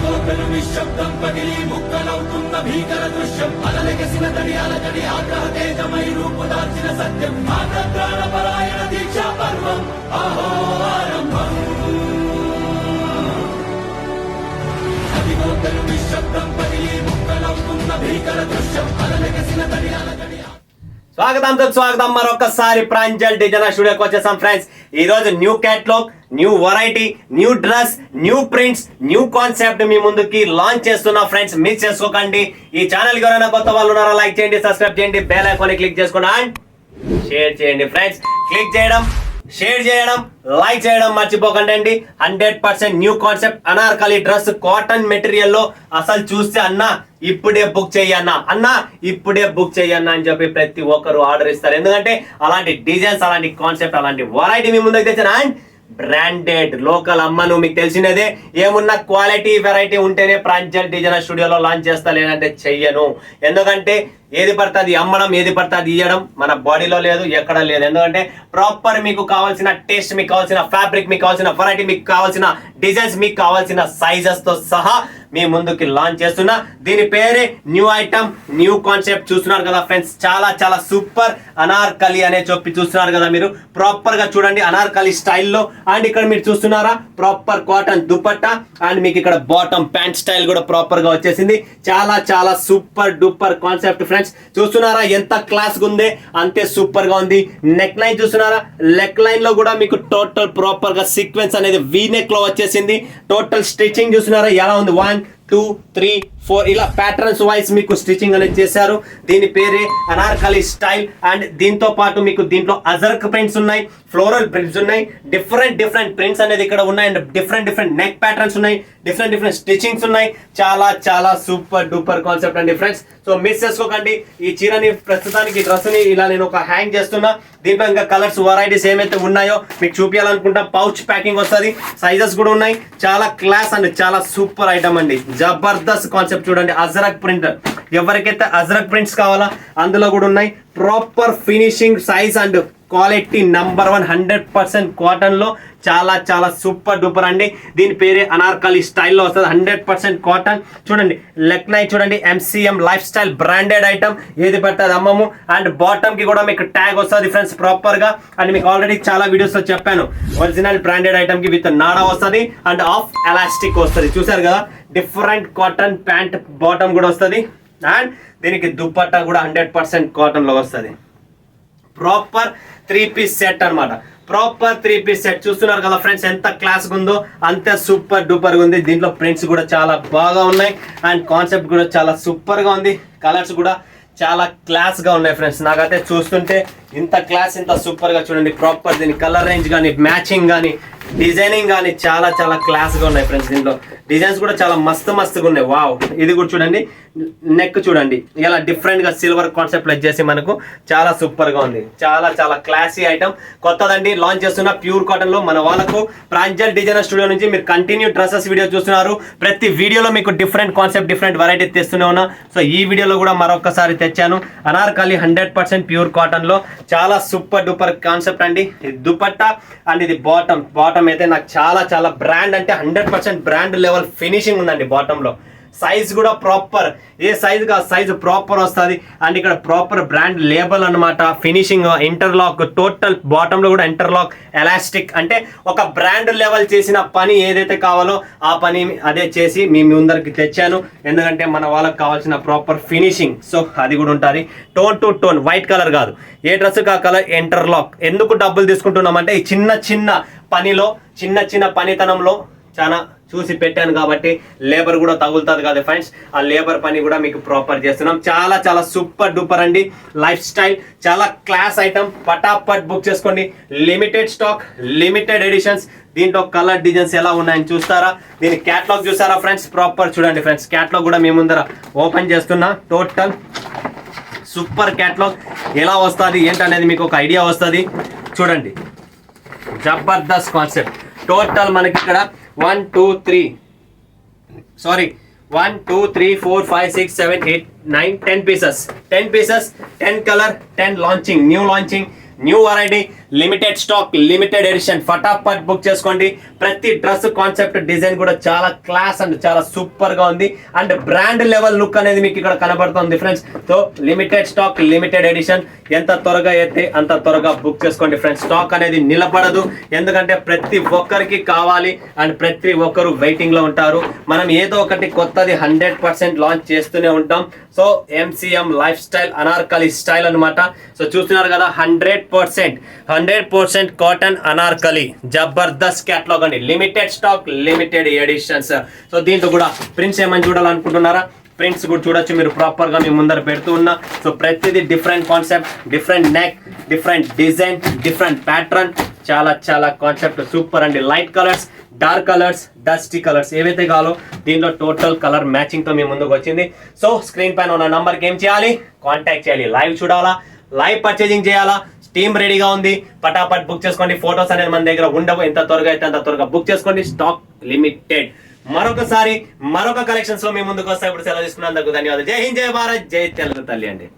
అదిగోతలు నిశ్శబ్దం పగిలి ముక్కలవుతున్న భీకర దృశ్యం అలలెగసిన తడి అలజడి ఆగ్రహ తేజమై రూపుదాల్చిన సత్యం ఆగ్రహ పరాయణ దీక్షా పర్వం అహో ఆరంభం అదిగోతలు నిశ్శబ్దం పగిలి ముక్కలవుతున్న భీకర దృశ్యం అలలెగసిన తడి అలజడి స్వాగతం మరొకసారి ప్రాంజల్ డిజైనర్ స్టూడియోకి వచ్చేసాం ఫ్రెండ్స్. ఈ రోజు new catalogue, new variety, new dress, new prints, new concept మీ ముందుకి లాంచ్ చేస్తున్నా ఫ్రెండ్స్. మిస్ చేసుకోకండి. ఈ ఛానల్ ఎవరైనా కొత్త వాళ్ళు ఉన్నారా లైక్ చేయండి, సబ్స్క్రైబ్ చేయండి, బెల్ ఐకాన్ క్లిక్ చేసుకోండి అండ్ షేర్ చేయండి ఫ్రెండ్స్. క్లిక్ చేయడం, షేర్ చేయడం, లైక్ చేయడం మర్చిపోకండి అండి. 100% new concept Anarkali dress cotton material లో అసలు చూస్తే ఇప్పుడే బుక్ చేయన్నా ఇప్పుడే బుక్ చేయన్నా అని చెప్పి ప్రతి ఒక్కరు ఆర్డర్ ఇస్తారు. ఎందుకంటే అలాంటి డిజైన్స్, అలాంటి కాన్సెప్ట్, అలాంటి వెరైటీ మీ ముందుకు తెచ్చిన అండ్ బ్రాండెడ్ లోకల్ అమ్మను మీకు తెలిసినదే. ఏమున్నా క్వాలిటీ వెరైటీ ఉంటేనే ప్రాంజల్ డిజైనర్ స్టూడియోలో లాంచ్ చేస్తా, లేదంటే చెయ్యను. ఎందుకంటే ఏది పడుతుంది అమ్మడం, ఏది పడుతుంది ఇవ్వడం మన బాడీలో లేదు, ఎక్కడ లేదు. ఎందుకంటే ప్రాపర్ మీకు కావాల్సిన టేస్ట్, మీకు కావాల్సిన ఫ్యాబ్రిక్, మీకు కావాల్సిన వెరైటీ, మీకు కావాల్సిన డిజైన్స్, మీకు కావాల్సిన సైజెస్ తో సహా మీ ముందుకి లాంచ్ చేస్తున్నా. దీని పేరే న్యూ ఐటమ్, న్యూ కాన్సెప్ట్. చూస్తున్నారు కదా ఫ్రెండ్స్, చాలా సూపర్ అనార్కలి అనే చెప్పి చూస్తున్నారు కదా మీరు. ప్రాపర్ గా చూడండి అనార్కలి స్టైల్లో. అండ్ ఇక్కడ మీరు చూస్తున్నారా ప్రాపర్ కాటన్ దుపట్టా అండ్ మీకు ఇక్కడ బాటమ్ ప్యాంట్ స్టైల్ కూడా ప్రాపర్ గా వచ్చేసింది. చాలా సూపర్ డూపర్ కాన్సెప్ట్ ఫ్రెండ్స్. చూస్తున్నారా ఎంత క్లాస్ గా ఉంది, అంతే సూపర్ గా ఉంది. నెక్ లైన్ చూస్తున్నారా, నెక్ లైన్ లో కూడా మీకు టోటల్ ప్రాపర్ గా సీక్వెన్స్ అనేది వీ నెక్ లో వచ్చేసింది. టోటల్ స్టిచింగ్ చూస్తున్నారా ఎలా ఉంది, 1 2 3 4 ఇలా ప్యాటర్న్స్ వైజ్ మీకు స్టిచింగ్ అనేది చేశారు. దీని పేరే అనార్కలి స్టైల్. అండ్ దీంతో పాటు మీకు దీంట్లో అజర్క్ ప్రింట్స్ ఉన్నాయి, ఫ్లోరల్ ప్రింట్స్ ఉన్నాయి, డిఫరెంట్ ప్రింట్స్ అనేది ఇక్కడ ఉన్నాయి. అండ్ డిఫరెంట్ నెక్ ప్యాటర్న్స్ ఉన్నాయి, డిఫరెంట్ స్టిచింగ్స్ ఉన్నాయి. చాలా సూపర్ డూపర్ కాన్సెప్ట్ అండి ఫ్రెండ్స్. సో మిస్ చేసుకోకండి. ఈ చీరని ప్రస్తుతానికి డ్రెస్ ని ఇలా నేను ఒక హ్యాంగ్ చేస్తున్నా. దీంట్లో ఇంకా కలర్స్ వెరైటీస్ ఏమైతే ఉన్నాయో మీకు చూపించాలనుకుంటా. పౌచ్ ప్యాకింగ్ వస్తుంది, సైజెస్ కూడా ఉన్నాయి. చాలా క్లాస్ అండ్ చాలా సూపర్ ఐటమ్ అండి. జబర్దస్త్ కాన్సెప్ట్ చూడండి. అజరక్ ప్రింట్, ఎవరికైతే అజరక్ ప్రింట్స్ కావాలా అందులో కూడా ఉన్నాయి. Proper finishing, size and quality number 1 100% cotton లో చాలా సూపర్ డూపర్ అండి. దీని పేరే అనార్కలి స్టైల్లో వస్తుంది. 100% కాటన్. చూడండి లెగ్ లైన్ చూడండి, MCM life style branded item. ఏది పడుతుంది అమ్మము. అండ్ బాటమ్ కి కూడా మీకు ట్యాగ్ వస్తుంది ఫ్రెండ్స్ ప్రాపర్ గా. అండ్ మీకు ఆల్రెడీ చాలా వీడియోస్ లో చెప్పాను, ఒరిజినల్ బ్రాండెడ్ ఐటమ్ కి విత్ నాడా వస్తుంది అండ్ ఆఫ్ ఎలాస్టిక్ వస్తుంది. చూసారు కదా, డిఫరెంట్ కాటన్ ప్యాంట్ బాటమ్ కూడా వస్తుంది. అండ్ దీనికి దుపట్టా కూడా 100% కాటన్ లో వస్తుంది. ప్రాపర్ 3 పీస్ సెట్ అన్నమాట. Proper 3 piece set. చూస్తున్నారు కదా ఫ్రెండ్స్ ఎంత క్లాస్ ఉందో, అంతే సూపర్ డూపర్ గా ఉంది. దీంట్లో ప్రింట్స్ కూడా చాలా బాగా ఉన్నాయి అండ్ కాన్సెప్ట్ కూడా చాలా సూపర్ గా ఉంది. కలర్స్ కూడా చాలా క్లాస్ గా ఉన్నాయి ఫ్రెండ్స్. నాకైతే చూస్తుంటే ఇంత క్లాస్, ఇంత సూపర్ గా చూడండి. ప్రాపర్ దీని కలర్ రేంజ్ కానీ, మ్యాచింగ్ కానీ, డిజైనింగ్ కానీ చాలా క్లాస్ గా ఉన్నాయి ఫ్రెండ్స్. దీంట్లో డిజైన్స్ కూడా చాలా మస్తుగా ఉన్నాయి. వావ్, ఇది కూడా చూడండి. నెక్ చూడండి ఇలా డిఫరెంట్ గా సిల్వర్ కాన్సెప్ట్ వచ్చేసి మనకు చాలా సూపర్ గా ఉంది. చాలా క్లాసీ ఐటమ్, కొత్తదండి. లాంచ్ చేస్తున్న ప్యూర్ కాటన్ లో మన వాళ్ళకు ప్రాంజల్ డిజైనర్ స్టూడియో నుంచి మీరు కంటిన్యూ డ్రెస్సెస్ వీడియో చూస్తున్నారు. ప్రతి వీడియోలో మీకు డిఫరెంట్ కాన్సెప్ట్, డిఫరెంట్ వెరైటీ తెస్తూనే ఉన్నా. సో ఈ వీడియోలో కూడా మరొకసారి తెచ్చాను. అనార్కలి 100% ప్యూర్ కాటన్ లో చాలా సూపర్ డూపర్ కాన్సెప్ట్ అండి. ఇది దుపట్టా అండ్ ఇది బాటమ్ అయితే నాకు చాలా బ్రాండ్ అంటే 100% బ్రాండ్ లెవెల్ ఫినిషింగ్ ఉందండి. బాటమ్ లో సైజ్ కూడా ప్రాపర్, ఏ సైజ్ గా సైజ్ ప్రాపర్ వస్తుంది. అండ్ ఇక్కడ ప్రాపర్ బ్రాండ్ లేబుల్ అన్నమాట. ఫినిషింగ్ ఇంటర్లాక్, టోటల్ బాటమ్ లో కూడా ఇంటర్లాక్, ఎలాస్టిక్. అంటే ఒక బ్రాండ్ లెవెల్ చేసిన పని ఏదైతే కావాలో ఆ పని అదే చేసి మీ ముందరికి తెచ్చాను. ఎందుకంటే మన వాళ్ళకి కావాల్సిన ప్రాపర్ ఫినిషింగ్, సో అది కూడా ఉంటుంది. Tone to tone, white colour కాదు, ఏ డ్రెస్ కా కలర్ ఇంటర్లాక్. ఎందుకు డబ్బులు తీసుకుంటున్నామంటే ఈ చిన్న పనిలో, చిన్న పనితనంలో చాలా చూసి పెట్టాను కాబట్టి లేబర్ కూడా తగులుతుంది కదా ఫ్రెండ్స్. ఆ లేబర్ పని కూడా మీకు ప్రాపర్ చేస్తున్నాం. చాలా సూపర్ డూపర్ అండి. లైఫ్ స్టైల్ చాలా క్లాస్ ఐటమ్. పటాపట్ బుక్ చేసుకోండి. Limited stock, limited editions. దీంట్లో కలర్ డిజైన్స్ ఎలా ఉన్నాయని చూస్తారా. దీని క్యాటలాగ్ చూసారా ఫ్రెండ్స్. ప్రాపర్ చూడండి ఫ్రెండ్స్, క్యాటలాగ్ కూడా మీ ముందర ఓపెన్ చేస్తున్నా. టోటల్ సూపర్ క్యాటలాగ్ ఎలా వస్తుంది ఏంటనేది మీకు ఒక ఐడియా వస్తుంది. చూడండి జబర్దస్త్ కాన్సెప్ట్. టోటల్ మనకి ఇక్కడ 1 2 3 4 5 6 7 8 9 10 pieces 10 colour, 10 launching, new variety. Limited stock, limited edition, ఫటాఫట్ బుక్ చేసుకోండి. ప్రతి డ్రెస్ కాన్సెప్ట్ డిజైన్ కూడా చాలా క్లాస్ అండ్ చాలా సూపర్ గా ఉంది అండ్ బ్రాండ్ లెవెల్ లుక్ అనేది మీకు ఇక్కడ కనబడుతుంది friends. So limited stock, limited edition, ఎంత త్వరగా అయితే అంత త్వరగా బుక్ చేసుకోండి ఫ్రెండ్స్. స్టాక్ అనేది నిలబడదు, ఎందుకంటే ప్రతి ఒక్కరికి కావాలి అండ్ ప్రతి ఒక్కరు వెయిటింగ్ లో ఉంటారు. మనం ఏదో ఒకటి కొత్తది 100% లాంచ్ చేస్తూనే ఉంటాం. So MCM life style anarkali style అన్నమాట. సో చూస్తున్నారు కదా 100% కాటన్ అనార్కలి జబర్దస్త్ క్యాటలాగ్ అండి. Limited stock, limited editions. So దీంతో కూడా ప్రింట్స్ ఏమని చూడాలనుకుంటున్నారా? ప్రింట్స్ కూడా చూడొచ్చు మీరు, ప్రాపర్ గా మీ ముందర పెడుతూ ఉన్నా. సో ప్రతిదీ different concept, different neck, different design, different pattern, చాలా చాలా కాన్సెప్ట్ సూపర్ అండి. Light colours, dark colours, dusty colours ఏవైతే కావాలో దీంట్లో టోటల్ కలర్ మ్యాచింగ్ తో మీ ముందుకు వచ్చింది. సో స్క్రీన్ పైన ఉన్న నంబర్కి ఏం చేయాలి? కాంటాక్ట్ చేయాలి. లైవ్ చూడాలా, లైవ్ పర్చేజింగ్ చేయాలా? టీమ్ రెడీగా ఉంది, పటాపట్ బుక్ చేసుకోండి. ఫోటోస్ అనేది మన దగ్గర ఉండవు, ఎంత త్వరగా అయితే అంత త్వరగా బుక్ చేసుకోండి. Stock limited. మరొక కలెక్షన్స్ లో మీ ముందుకు వస్తాయి. ఇప్పుడు సెలవు తీసుకున్నందుకు ధన్యవాదాలు. జై హింద్, జై భారత్, జై తెలుగు తల్లి అండి.